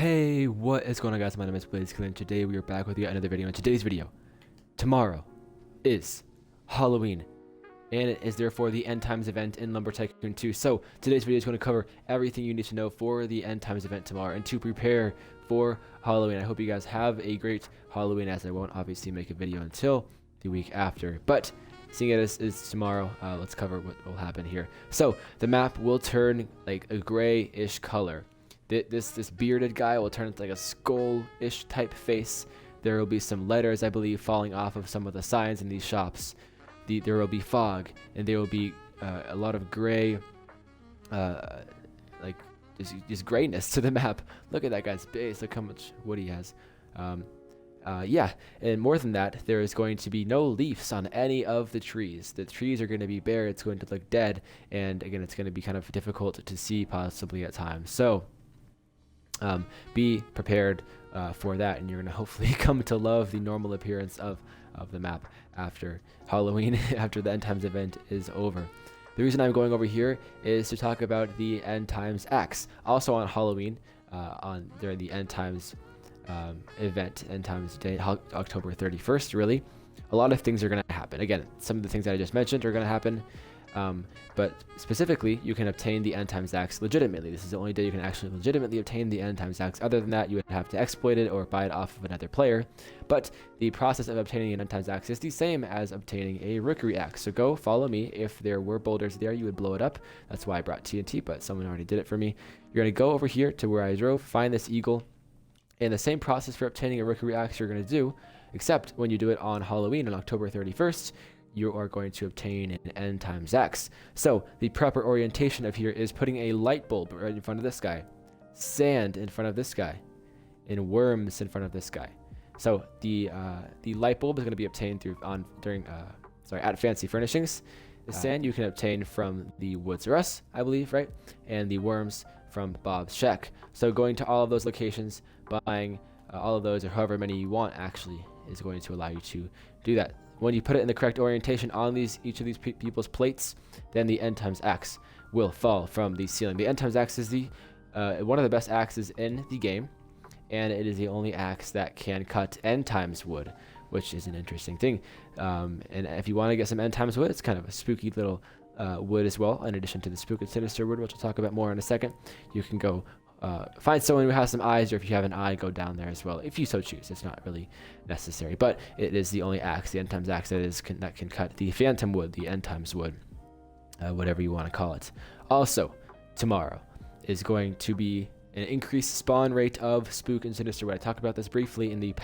Hey, what is going on, guys? My name is Blazekiller, and today we are back with yet another video. In today's video, tomorrow is Halloween, and it is therefore the End Times event in Lumber Tycoon 2. So today's video is going to cover everything you need to know for the End Times event tomorrow and to prepare for Halloween. I hope you guys have a great Halloween, as I won't obviously make a video until the week after. But seeing it is tomorrow, let's cover what will happen here. So the map will turn like a grayish color. This bearded guy will turn into like a skull-ish type face. There will be some letters, I believe, falling off of some of the signs in these shops. There will be fog, and there will be a lot of gray, like just grayness to the map. Look at that guy's base. Look how much wood he has. Yeah, and more than that, there is going to be no leaves on any of the trees. The trees are going to be bare. It's going to look dead, and again, it's going to be kind of difficult to see possibly at times. So be prepared for that, and you're going to hopefully come to love the normal appearance of the map after Halloween, after the End Times event is over. The reason I'm going over here is to talk about the End Times axe. Also on Halloween, during the End Times event, End Times Day, October 31st, really, a lot of things are going to happen. Again, some of the things that I just mentioned are going to happen. But specifically, you can obtain the End Times axe legitimately. This is the only day you can actually legitimately obtain the End Times axe. Other than that, you would have to exploit it or buy it off of another player. But the process of obtaining an End Times axe is the same as obtaining a rookery axe. So go follow me. If there were boulders there, you would blow it up. That's why I brought TNT, but someone already did it for me. You're going to go over here to where I drove, find this eagle, and the same process for obtaining a rookery axe you're going to do, except when you do it on Halloween on October 31st, you are going to obtain an End Times axe. So the proper orientation of here is putting a light bulb right in front of this guy, sand in front of this guy, and worms in front of this guy. So the light bulb is going to be obtained at Fancy Furnishings. The sand you can obtain from the Woods R Us, I believe, right? And the worms from Bob's Shack. So going to all of those locations, buying all of those, or however many you want, actually is going to allow you to do that. When you put it in the correct orientation on each of these people's plates, then the End Times axe will fall from the ceiling. The End Times axe is one of the best axes in the game, and it is the only axe that can cut End Times wood, which is an interesting thing. And if you want to get some End Times wood, it's kind of a spooky little wood as well, in addition to the spook and sinister wood, which we'll talk about more in a second. You can go find someone who has some eyes, or if you have an eye, go down there as well, if you so choose. It's not really necessary, but it is the only axe, the End Times axe, that can cut the phantom wood, the End Times wood, whatever you want to call it. Also, tomorrow is going to be an increased spawn rate of spook and sinister wood. I talked about this briefly in the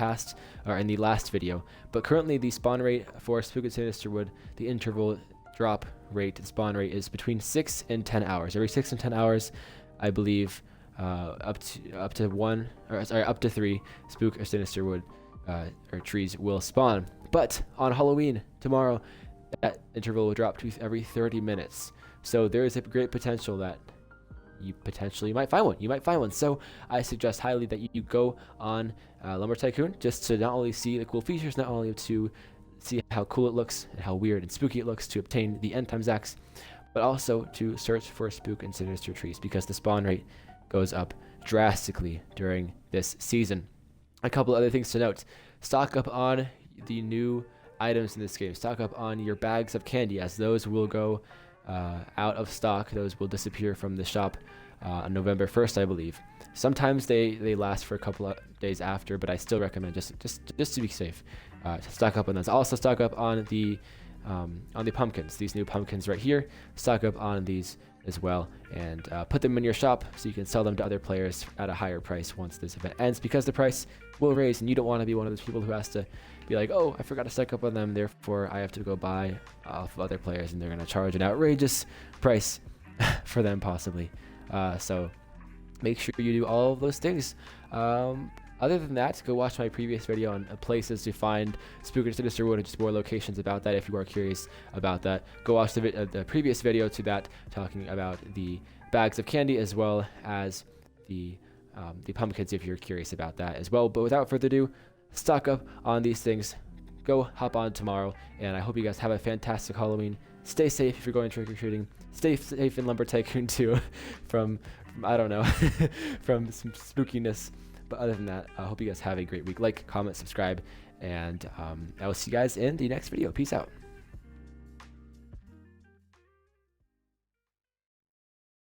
last video, but currently the spawn rate for spook and sinister wood, the interval drop rate, the spawn rate, is between 6 and 10 hours. Every 6 and 10 hours, I believe, up to 3 spook or sinister wood or trees will spawn. But on Halloween tomorrow, that interval will drop to every 30 minutes. So there is a great potential that you potentially might find one. You might find one. So I suggest highly that you go on Lumber Tycoon, just to not only see the cool features, not only to see how cool it looks and how weird and spooky it looks to obtain the End Times axe, but also to search for spook and sinister trees, because the spawn rate goes up drastically during this season. A couple other things to note: stock up on the new items in this game. Stock up on your bags of candy, as those will go out of stock. Those will disappear from the shop on November 1st, I believe. Sometimes they last for a couple of days after, but I still recommend just to be safe, to stock up on those. Also stock up on the pumpkins, these new pumpkins right here. Stock up on these as well, and put them in your shop so you can sell them to other players at a higher price once this event ends, because the price will raise, and you don't want to be one of those people who has to be like, oh, I forgot to stock up on them, therefore I have to go buy off of other players, and they're going to charge an outrageous price for them possibly. So make sure you do all of those things. Other than that, go watch my previous video on places to find spook and sinister wood, and just more locations about that if you are curious about that. Go watch the previous video to that, talking about the bags of candy as well as the pumpkins, if you're curious about that as well. But without further ado, stock up on these things. Go hop on tomorrow, and I hope you guys have a fantastic Halloween. Stay safe if you're going trick-or-treating. Stay safe in Lumber Tycoon 2 from I don't know, from some spookiness. But other than that, I hope you guys have a great week. Like, comment, subscribe, and I will see you guys in the next video. Peace out.